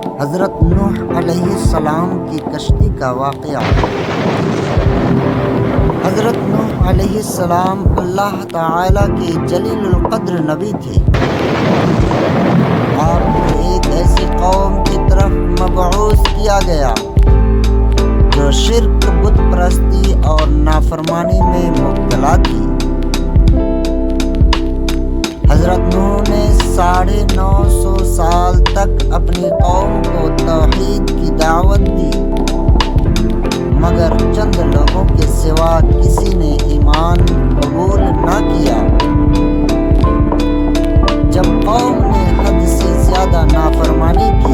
حضرت نوح علیہ السلام کی کشتی کا واقعہ۔ حضرت نوح علیہ السلام اللہ تعالیٰ کے جلیل القدر نبی تھے۔ آپ کو ایک ایسی قوم کی طرف مبعوث کیا گیا جو شرک، بت پرستی اور نافرمانی میں مبتلا تھی۔ حضرت نوح نے 950 سال تک اپنی قوم کو توحید کی دعوت دی، مگر چند لوگوں کے سوا کسی نے ایمان قبول نہ کیا۔ جب قوم نے حد سے زیادہ نافرمانی کی